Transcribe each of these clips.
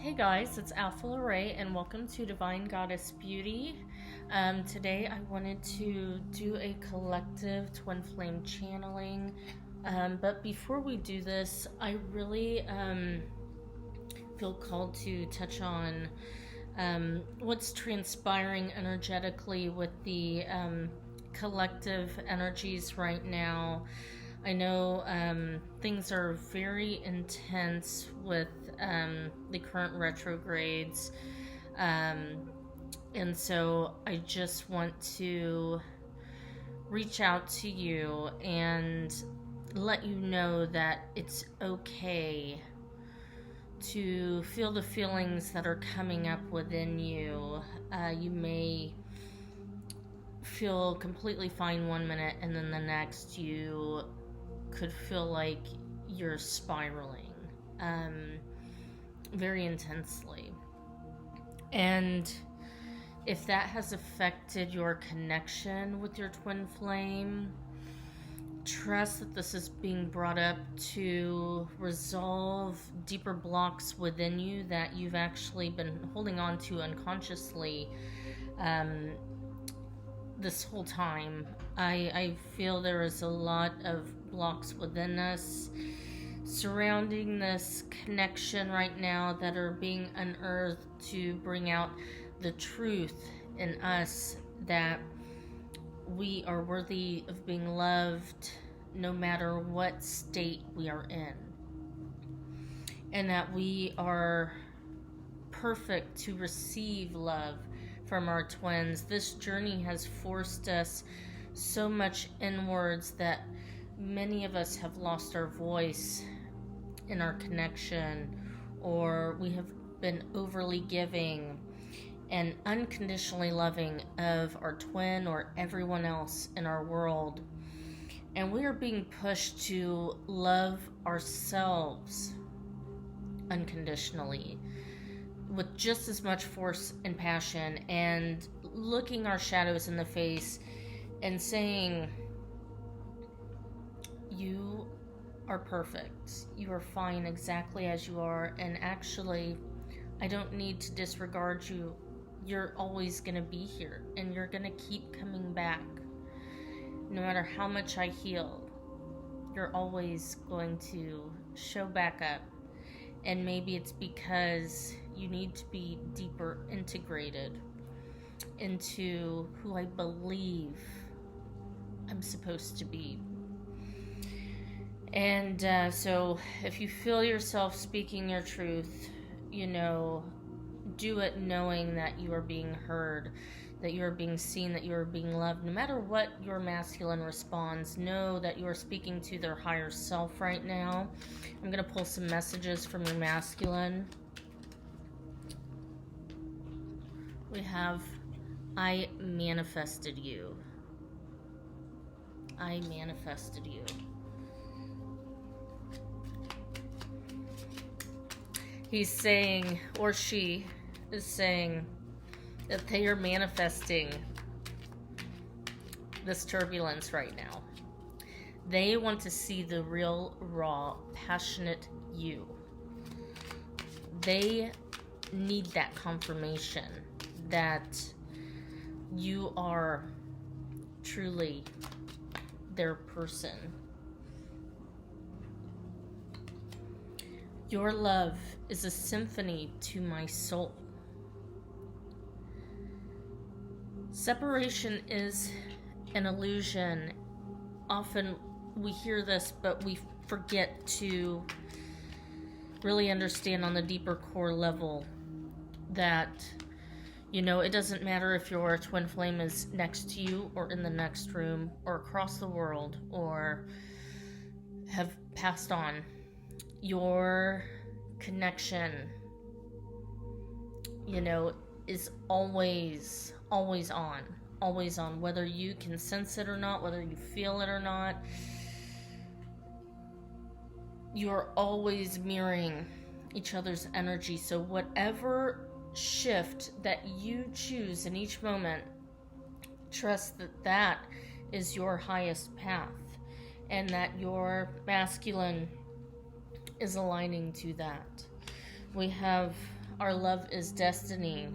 Hey guys, it's Alpha Lorraine and welcome to Divine Goddess Beauty. Today I wanted to do a collective twin flame channeling, but before we do this, I really feel called to touch on what's transpiring energetically with the collective energies right now. I know things are very intense with the current retrogrades, and so I just want to reach out to you and let you know that it's okay to feel the feelings that are coming up within you. You may feel completely fine one minute, and then the next you could feel like you're spiraling very intensely. And if that has affected your connection with your twin flame, trust that this is being brought up to resolve deeper blocks within you that you've actually been holding on to unconsciously this whole time. I feel there is a lot of blocks within us surrounding this connection right now that are being unearthed to bring out the truth in us that we are worthy of being loved no matter what state we are in, and that we are perfect to receive love from our twins. This journey has forced us so much inwards that many of us have lost our voice in our connection, or we have been overly giving and unconditionally loving of our twin or everyone else in our world. And we are being pushed to love ourselves unconditionally with just as much force and passion, and looking our shadows in the face and saying, you are perfect. You are fine exactly as you are, and actually, I don't need to disregard you. You're always going to be here, and you're going to keep coming back. No matter how much I heal, you're always going to show back up. And maybe it's because you need to be deeper integrated into who I believe I'm supposed to be. And so if you feel yourself speaking your truth, do it knowing that you are being heard, that you are being seen, that you are being loved. No matter what your masculine responds, know that you are speaking to their higher self right now. I'm going to pull some messages from your masculine. We have, I manifested you. I manifested you. He's saying, or she is saying, that they are manifesting this turbulence right now. They want to see the real, raw, passionate you. They need that confirmation that you are truly their person. Your love is a symphony to my soul. Separation is an illusion. Often we hear this, but we forget to really understand on the deeper core level that, it doesn't matter if your twin flame is next to you or in the next room or across the world or have passed on. Your connection, is always on, whether you can sense it or not, whether you feel it or not. You're always mirroring each other's energy. So whatever shift that you choose in each moment, trust that that is your highest path, and that your masculine is aligning to that. We have our love is destiny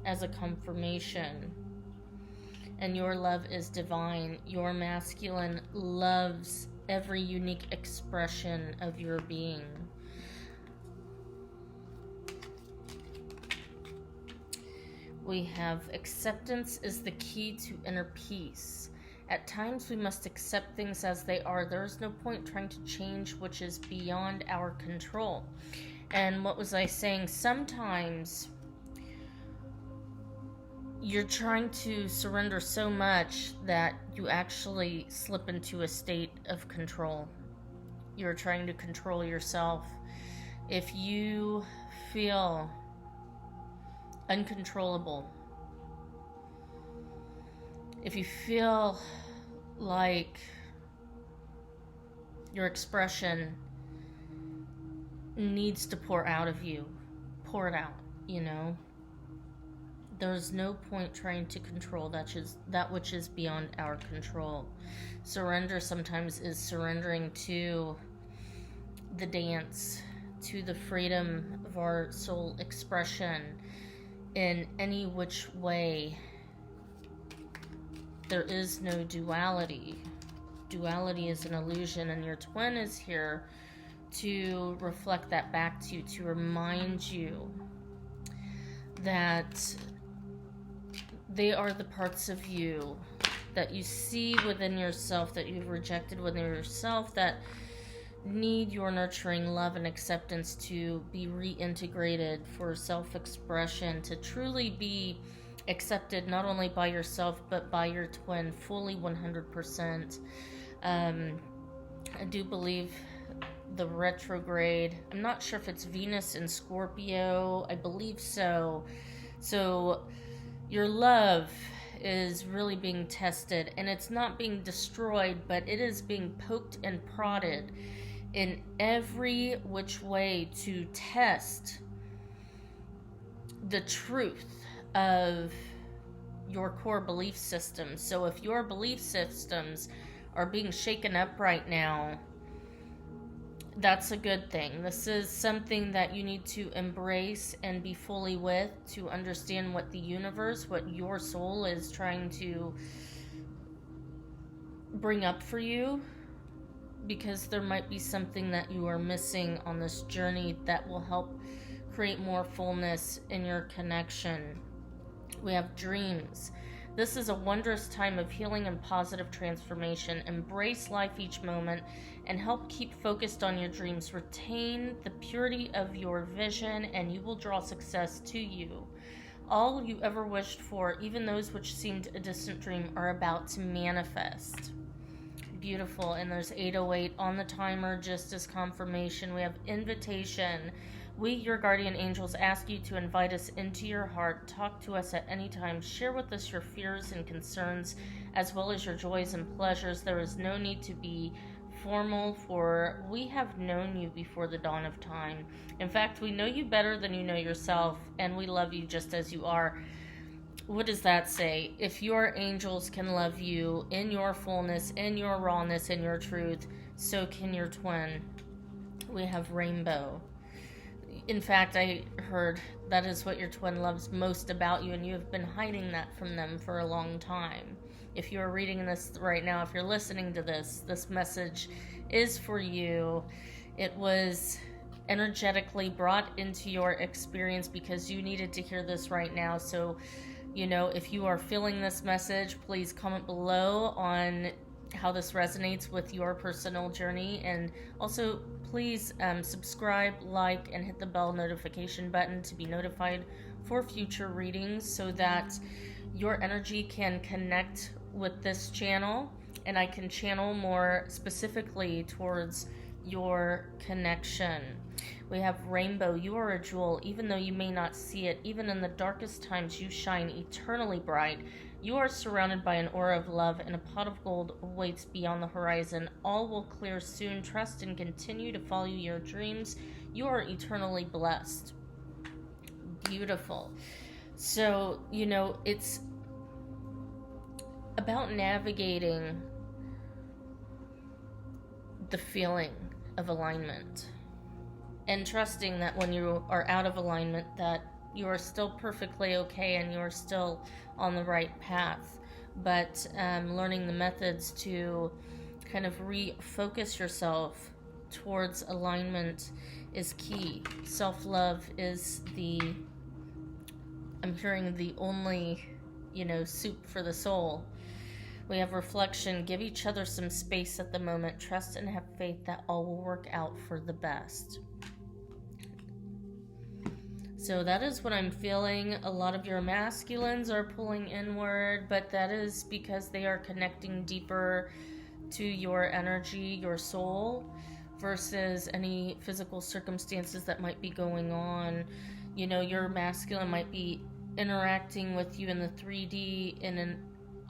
as a confirmation. And your love is divine. Your masculine loves every unique expression of your being. We have acceptance is the key to inner peace. At times we must accept things as they are. There is no point trying to change which is beyond our control. And what was I saying? Sometimes you're trying to surrender so much that you actually slip into a state of control. You're trying to control yourself. If you feel uncontrollable, if you feel like your expression needs to pour out of you, pour it out, you know. There's no point trying to control that which is beyond our control. Surrender sometimes is surrendering to the dance, to the freedom of our soul expression in any which way. There is no duality. Duality is an illusion, and your twin is here to reflect that back to you, to remind you that they are the parts of you that you see within yourself, that you've rejected within yourself, that need your nurturing love and acceptance to be reintegrated for self-expression, to truly be accepted not only by yourself but by your twin fully 100%. I do believe the retrograde, I'm not sure if it's Venus in Scorpio, I believe so. So your love is really being tested, and it's not being destroyed, but it is being poked and prodded in every which way to test the truth of your core belief systems. So if your belief systems are being shaken up right now, that's a good thing. This is something that you need to embrace and be fully with, to understand what the universe, what your soul is trying to bring up for you, because there might be something that you are missing on this journey that will help create more fullness in your connection. We have dreams. This is a wondrous time of healing and positive transformation. Embrace life each moment and help keep focused on your dreams. Retain the purity of your vision and you will draw success to you. All you ever wished for, even those which seemed a distant dream, are about to manifest. Beautiful. And there's 808 on the timer just as confirmation. We have invitation. We, your guardian angels, ask you to invite us into your heart. Talk to us at any time. Share with us your fears and concerns, as well as your joys and pleasures. There is no need to be formal, for we have known you before the dawn of time. In fact, we know you better than you know yourself, and we love you just as you are. What does that say? If your angels can love you in your fullness, in your rawness, in your truth, so can your twin. We have rainbow. In fact, I heard that is what your twin loves most about you, and you have been hiding that from them for a long time. If you are reading this right now, if you're listening to this message is for you. It was energetically brought into your experience because you needed to hear this right now. So, you know, if you are feeling this message, please comment below on how this resonates with your personal journey, and also please subscribe, like, and hit the bell notification button to be notified for future readings, so that your energy can connect with this channel and I can channel more specifically towards your connection. We have rainbow. You are a jewel, even though you may not see it. Even in the darkest times, you shine eternally bright. You are surrounded by an aura of love, and a pot of gold awaits beyond the horizon. All will clear soon. Trust and continue to follow your dreams. You are eternally blessed. Beautiful. So, you know, it's about navigating the feeling of alignment and trusting that when you are out of alignment, that You are still perfectly okay, and you are still on the right path. But learning the methods to kind of refocus yourself towards alignment is key. Self-love is I'm hearing the only, soup for the soul. We have reflection. Give each other some space at the moment. Trust and have faith that all will work out for the best. So that is what I'm feeling. A lot of your masculines are pulling inward, but that is because they are connecting deeper to your energy, your soul, versus any physical circumstances that might be going on. Your masculine might be interacting with you in the 3D in an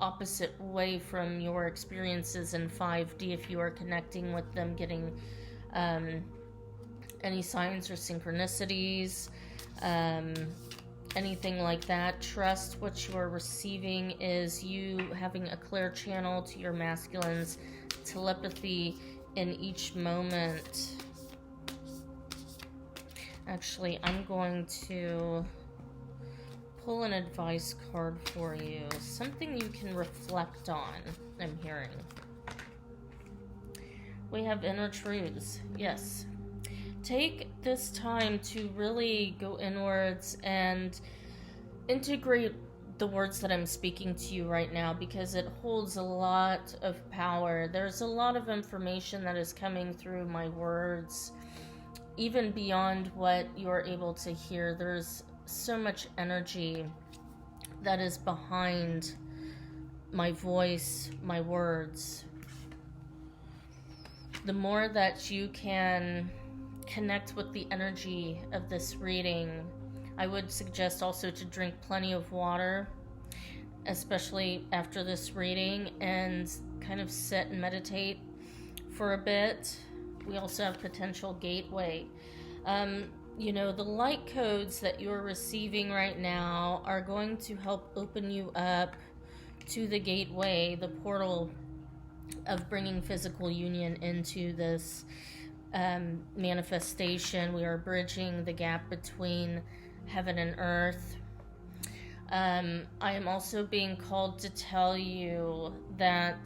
opposite way from your experiences in 5D if you are connecting with them, getting any signs or synchronicities, anything like that. Trust what you are receiving is you having a clear channel to your masculine's telepathy in each moment. Actually, I'm going to pull an advice card for you. Something you can reflect on, I'm hearing. We have inner truths. Yes. Take this time to really go inwards and integrate the words that I'm speaking to you right now, because it holds a lot of power. There's a lot of information that is coming through my words, even beyond what you're able to hear. There's so much energy that is behind my voice, my words. The more that you can connect with the energy of this reading, I would suggest also to drink plenty of water, especially after this reading, and kind of sit and meditate for a bit. We also have potential gateway. The light codes that you're receiving right now are going to help open you up to the gateway, the portal of bringing physical union into this manifestation. We are bridging the gap between heaven and earth. I am also being called to tell you that,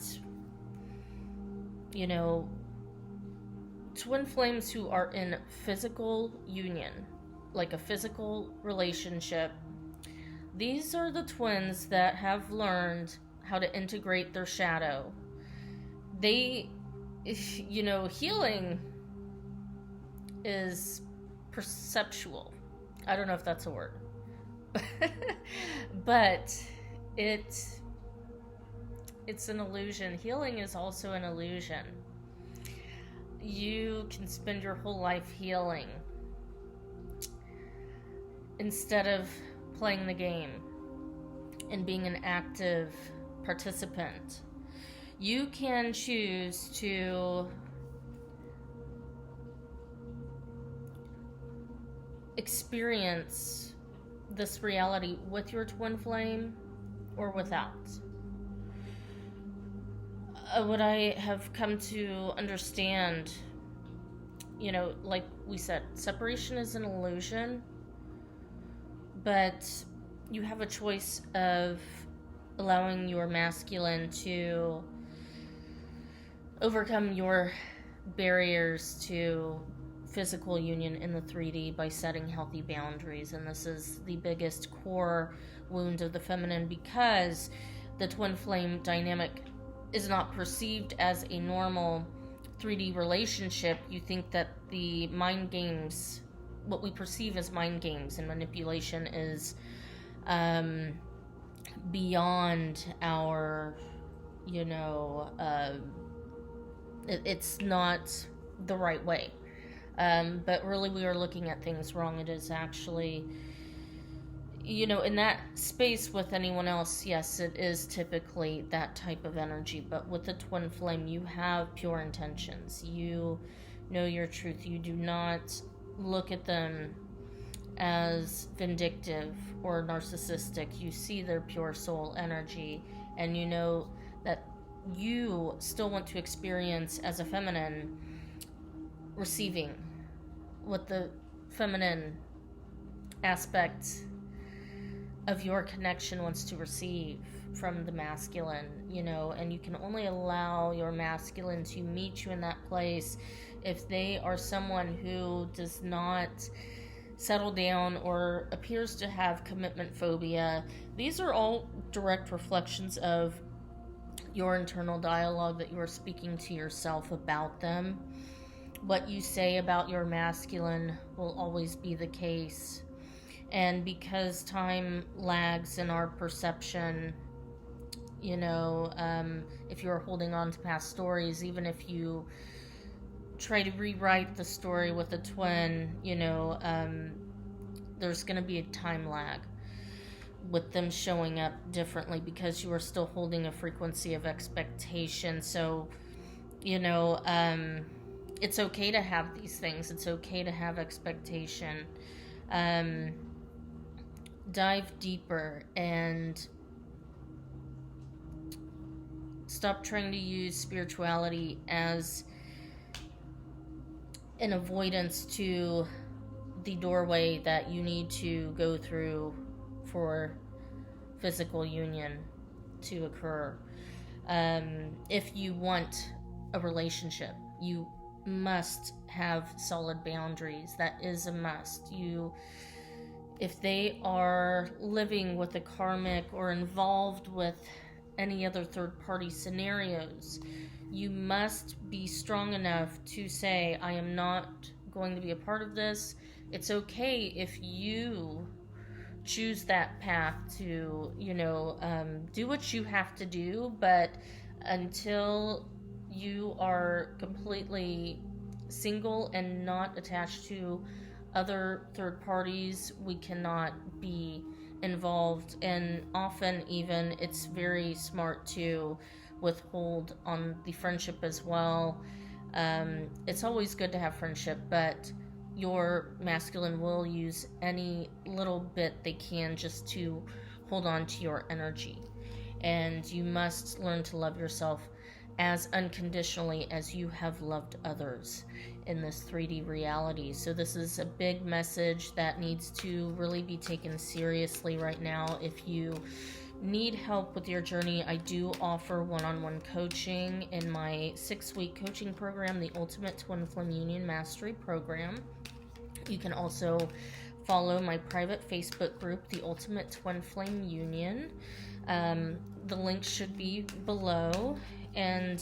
twin flames who are in physical union, like a physical relationship, these are the twins that have learned how to integrate their shadow. They, healing is perceptual. I don't know if that's a word. But it's an illusion. Healing is also an illusion. You can spend your whole life healing instead of playing the game and being an active participant. You can choose to experience this reality with your twin flame or without. What I have come to understand, like we said, separation is an illusion, but you have a choice of allowing your masculine to overcome your barriers to physical union in the 3D by setting healthy boundaries. And this is the biggest core wound of the feminine, because the twin flame dynamic is not perceived as a normal 3D relationship. You think that the mind games, what we perceive as mind games and manipulation, is beyond our, it's not the right way. But really we are looking at things wrong. It is actually, in that space with anyone else, yes, it is typically that type of energy. But with the twin flame, you have pure intentions. You know your truth. You do not look at them as vindictive or narcissistic. You see their pure soul energy, and you know that you still want to experience as a feminine receiving what the feminine aspect of your connection wants to receive from the masculine, and you can only allow your masculine to meet you in that place if they are someone who does not settle down or appears to have commitment phobia. These are all direct reflections of your internal dialogue that you are speaking to yourself about them. What you say about your masculine will always be the case. And because time lags in our perception, if you're holding on to past stories, even if you try to rewrite the story with a twin, there's going to be a time lag with them showing up differently because you are still holding a frequency of expectation. So, it's okay to have these things. It's okay to have expectation. Dive deeper and stop trying to use spirituality as an avoidance to the doorway that you need to go through for physical union to occur. If you want a relationship, you must have solid boundaries. That is a must. If they are living with a karmic or involved with any other third-party scenarios, you must be strong enough to say, I am not going to be a part of this. It's okay if you choose that path to, do what you have to do, but until you are completely single and not attached to other third parties, we cannot be involved. And often even it's very smart to withhold on the friendship as well. It's always good to have friendship, but your masculine will use any little bit they can just to hold on to your energy. And you must learn to love yourself as unconditionally as you have loved others in this 3D reality. So this is a big message that needs to really be taken seriously right now. If you need help with your journey, I do offer one-on-one coaching in my 6-week coaching program, the Ultimate Twin Flame Union Mastery Program. You can also follow my private Facebook group, the Ultimate Twin Flame Union. The link should be below, and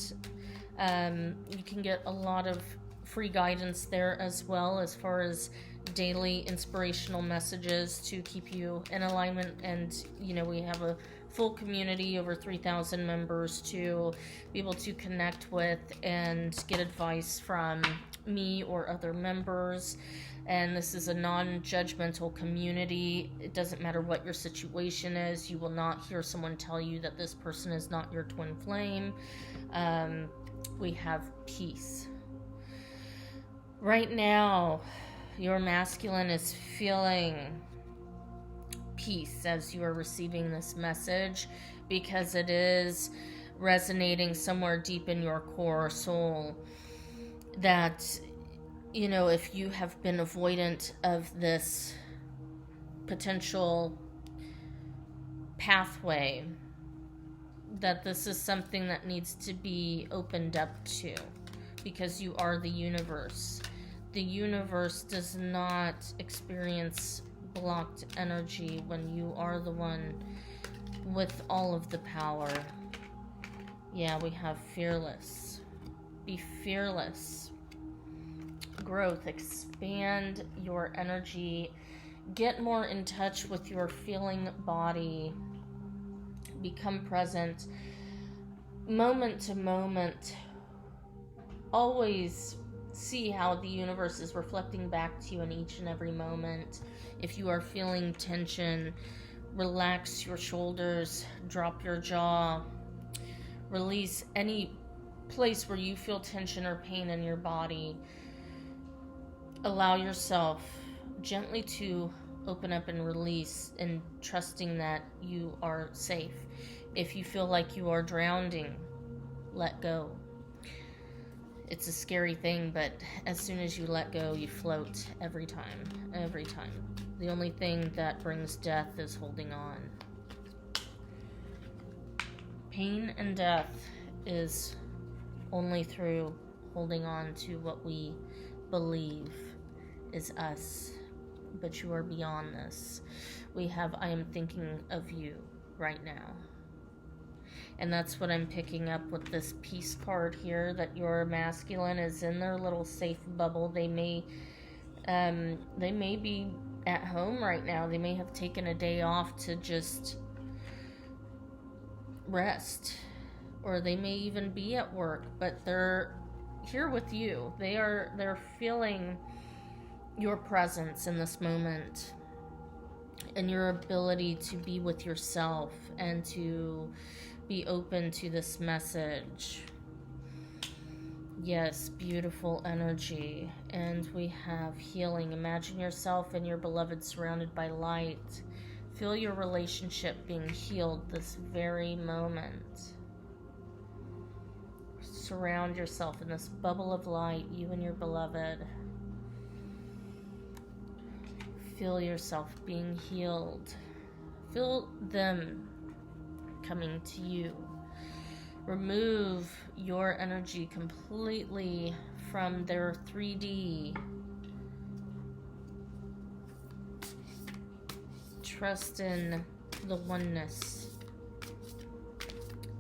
you can get a lot of free guidance there as well, as far as daily inspirational messages to keep you in alignment. And we have a full community, over 3,000 members, to be able to connect with and get advice from me or other members. And this is a non-judgmental community. It doesn't matter what your situation is. You will not hear someone tell you that this person is not your twin flame. We have peace. Right now, your masculine is feeling peace as you are receiving this message, because it is resonating somewhere deep in your core soul that, if you have been avoidant of this potential pathway, that this is something that needs to be opened up to, because you are the universe. The universe does not experience blocked energy when you are the one with all of the power. Yeah, we have fearless. Be fearless. Growth. Expand your energy. Get more in touch with your feeling body. Become present. Moment to moment. Always see how the universe is reflecting back to you in each and every moment. If you are feeling tension, relax your shoulders, drop your jaw, release any place where you feel tension or pain in your body. Allow yourself gently to open up and release, and trusting that you are safe. If you feel like you are drowning, let go. It's a scary thing, but as soon as you let go, you float every time. The only thing that brings death is holding on. Pain and death is only through holding on to what we believe is us. But you are beyond this. We have, I am thinking of you right now. And that's what I'm picking up with this peace card here, that your masculine is in their little safe bubble. They may be at home right now. They may have taken a day off to just rest, or they may even be at work, but they're here with you. They're feeling your presence in this moment and your ability to be with yourself and to be open to this message. Yes, beautiful energy. And we have healing. Imagine yourself and your beloved surrounded by light. Feel your relationship being healed this very moment. Surround yourself in this bubble of light, you and your beloved. Feel yourself being healed. Feel them coming to you. Remove your energy completely from their 3D. Trust in the oneness,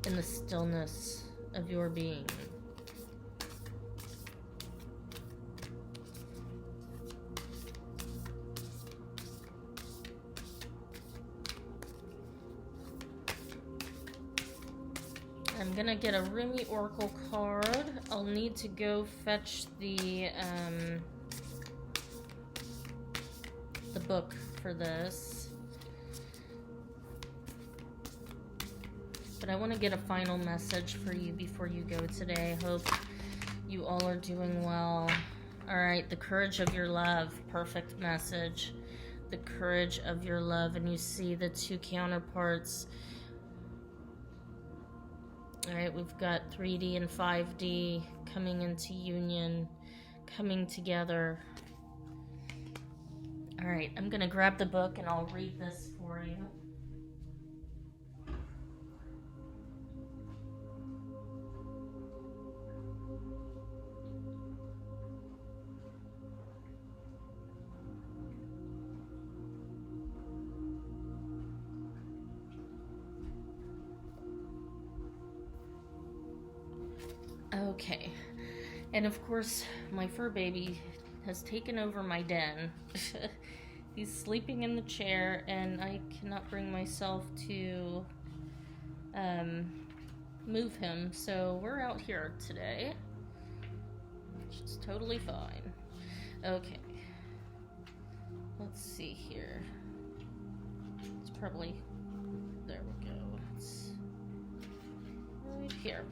in the stillness of your being. I'm gonna get a Rumi Oracle card. I'll need to go fetch the book for this. But I want to get a final message for you before you go today. I hope you all are doing well. Alright, the courage of your love. Perfect message. The courage of your love. And you see the two counterparts. Alright, we've got 3D and 5D coming into union, coming together. Alright, I'm going to grab the book and I'll read this for you. Okay, and of course, my fur baby has taken over my den. He's sleeping in the chair, and I cannot bring myself to move him, so we're out here today, which is totally fine. Okay, let's see here. It's probably, there we go. It's right here.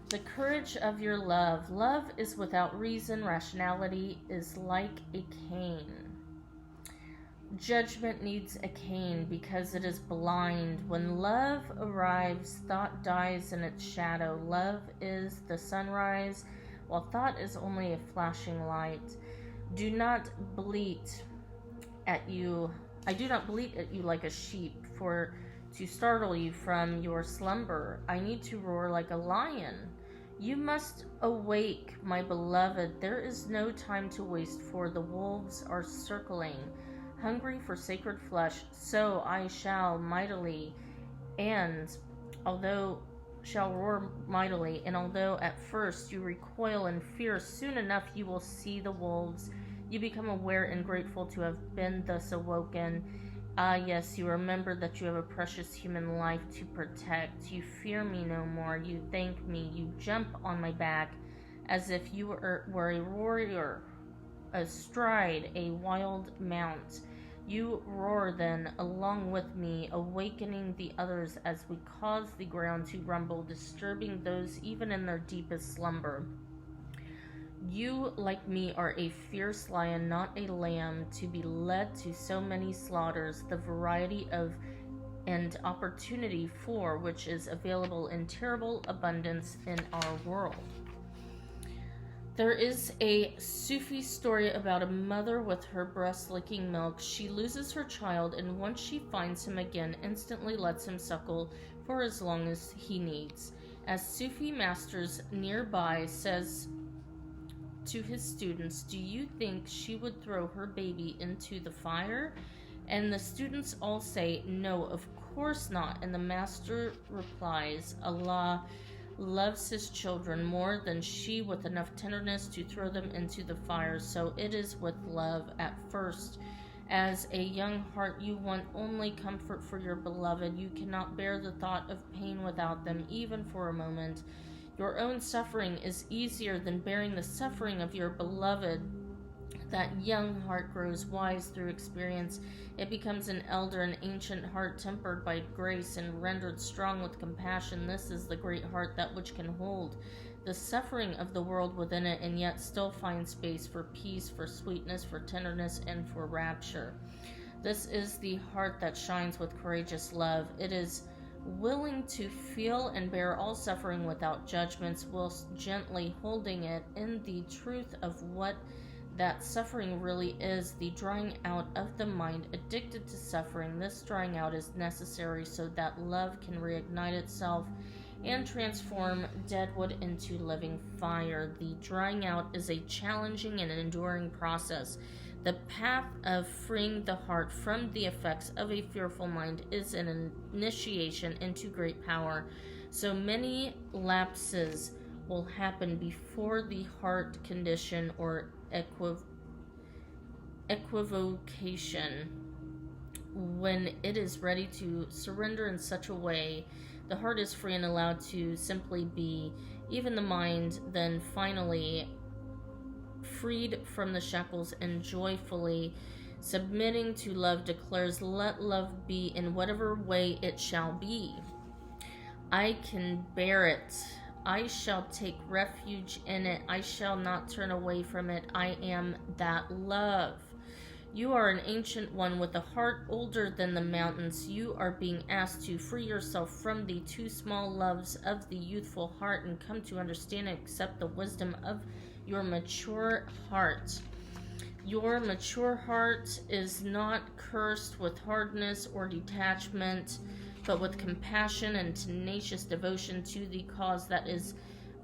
The courage of your love. Love is without reason. Rationality is like a cane. Judgment needs a cane because it is blind. When love arrives, thought dies in its shadow. Love is the sunrise, while thought is only a flashing light. Do not bleat at you. I do not bleat at you like a sheep, for to startle you from your slumber. I need to roar like a lion. You must awake, my beloved. There is no time to waste, for the wolves are circling, hungry for sacred flesh. So I shall mightily, and although shall roar mightily, and although at first you recoil in fear, soon enough you will see the wolves. You become aware and grateful to have been thus awoken. Ah, yes, you remember that you have a precious human life to protect. You fear me no more. You thank me. You jump on my back as if you were a warrior astride a wild mount. You roar then along with me, awakening the others as we cause the ground to rumble, disturbing those even in their deepest slumber. You, like me, are a fierce lion, not a lamb, to be led to so many slaughters. The variety of and opportunity for which is available in terrible abundance in our world. There is a Sufi story about a mother with her breast licking milk. She loses her child, and once she finds him again, instantly lets him suckle for as long as he needs. As Sufi masters nearby says to his students, "Do you think she would throw her baby into the fire?" And the students all say, "No, of course not." And the master replies, "Allah loves his children more than she, with enough tenderness to throw them into the fire. So it is with love. At first, as a young heart, you want only comfort for your beloved. You cannot bear the thought of pain without them, even for a moment. Your own suffering is easier than bearing the suffering of your beloved." That young heart grows wise through experience. It becomes an elder, an ancient heart tempered by grace and rendered strong with compassion. This is the great heart, that which can hold the suffering of the world within it and yet still find space for peace, for sweetness, for tenderness, and for rapture. This is the heart that shines with courageous love. It is willing to feel and bear all suffering without judgments, whilst gently holding it in the truth of what that suffering really is, the drying out of the mind addicted to suffering. This drying out is necessary so that love can reignite itself and transform dead wood into living fire. The drying out is a challenging and enduring process. The path of freeing the heart from the effects of a fearful mind is an initiation into great power. So many lapses will happen before the heart condition or equivocation, when it is ready to surrender in such a way, the heart is free and allowed to simply be. Even the mind, then finally freed from the shackles and joyfully submitting to love, declares, "Let love be in whatever way it shall be. I can bear it. I shall take refuge in it. I shall not turn away from it. I am that love." You are an ancient one with a heart older than the mountains. You are being asked to free yourself from the too small loves of the youthful heart and come to understand and accept the wisdom of your mature heart. Your mature heart is not cursed with hardness or detachment, but with compassion and tenacious devotion to the cause that is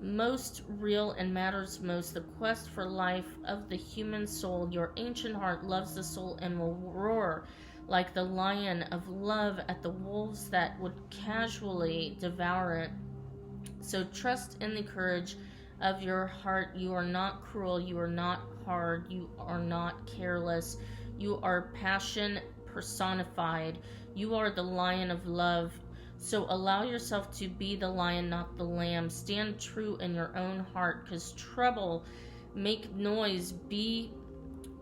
most real and matters most, the quest for life of the human soul. Your ancient heart loves the soul and will roar like the lion of love at the wolves that would casually devour it. So trust in the courage of your heart. You are not cruel. You are not hard. You are not careless. You are passion personified. You are the lion of love. So allow yourself to be the lion, not the lamb. Stand true in your own heart, because trouble, make noise, be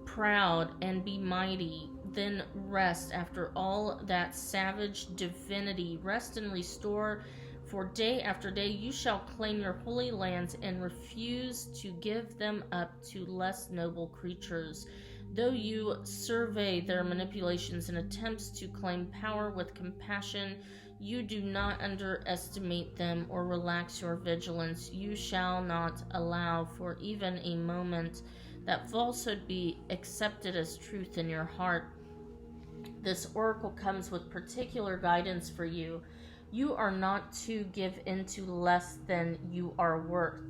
proud, and be mighty. Then rest after all that savage divinity. Rest and restore, for day after day you shall claim your holy lands and refuse to give them up to less noble creatures. Though you survey their manipulations and attempts to claim power with compassion, you do not underestimate them or relax your vigilance. You shall not allow for even a moment that falsehood be accepted as truth in your heart. This oracle comes with particular guidance for you. You are not to give into less than you are worth,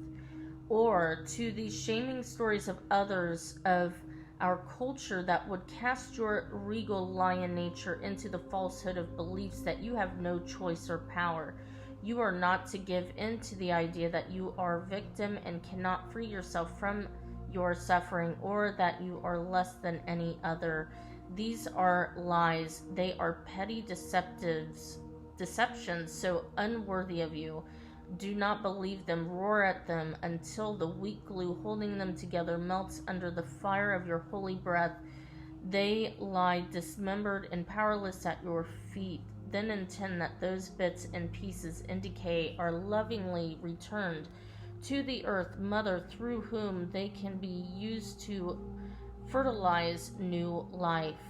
or to the shaming stories of others of our culture that would cast your regal lion nature into the falsehood of beliefs that you have no choice or power. You are not to give in to the idea that you are a victim and cannot free yourself from your suffering, or that you are less than any other. These are lies. They are petty deceptions so unworthy of you. Do not believe them. Roar at them until the weak glue holding them together melts under the fire of your holy breath. They lie dismembered and powerless at your feet. Then intend that those bits and pieces in decay are lovingly returned to the earth mother, through whom they can be used to fertilize new life.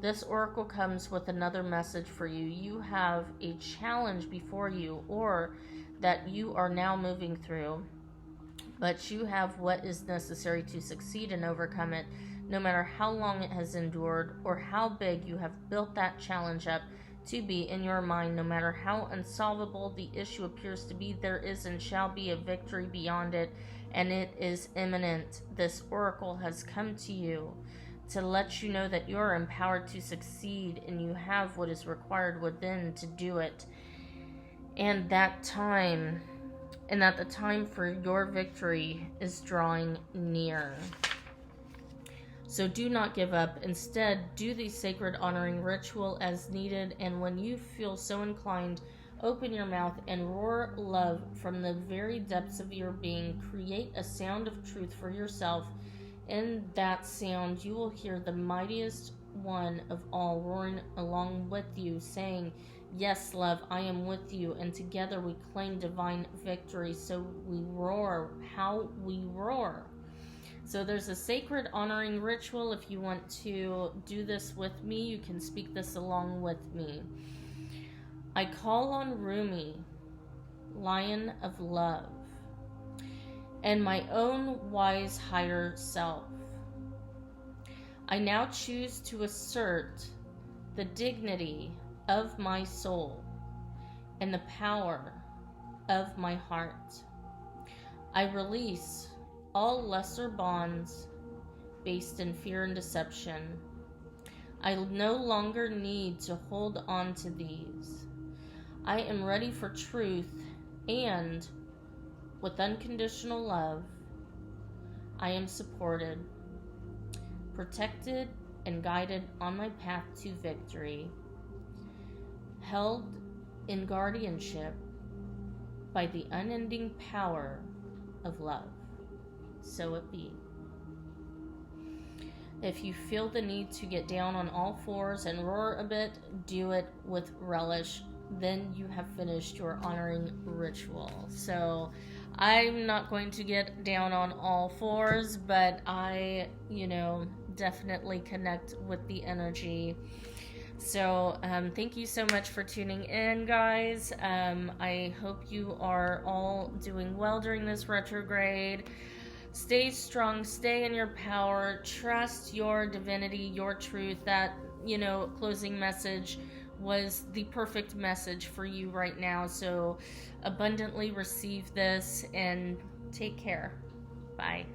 This oracle comes with another message for you. You have a challenge before you, or that you are now moving through, but you have what is necessary to succeed and overcome it, no matter how long it has endured or how big you have built that challenge up to be in your mind. No matter how unsolvable the issue appears to be, there is and shall be a victory beyond it, and it is imminent. This oracle has come to you to let you know that you are empowered to succeed and you have what is required within to do it. And that the time for your victory is drawing near. So do not give up. Instead, do the sacred honoring ritual as needed, and when you feel so inclined, open your mouth and roar love from the very depths of your being. Create a sound of truth for yourself. In that sound, you will hear the mightiest one of all roaring along with you, saying, "Yes, love, I am with you," and together we claim divine victory. So we roar. How we roar. So there's a sacred honoring ritual. If you want to do this with me, you can speak this along with me. I call on Rumi, Lion of Love, and my own wise higher self. I now choose to assert the dignity of my soul and the power of my heart. I release all lesser bonds based in fear and deception. I no longer need to hold on to these. I am ready for truth, and with unconditional love, I am supported, protected, and guided on my path to victory, held in guardianship by the unending power of love. So it be. If you feel the need to get down on all fours and roar a bit, do it with relish. Then you have finished your honoring ritual. So I'm not going to get down on all fours, but I, definitely connect with the energy. So thank you so much for tuning in, guys. I hope you are all doing well during this retrograde. Stay strong, stay in your power, trust your divinity, your truth. That, closing message was the perfect message for you right now. So abundantly receive this and take care. Bye.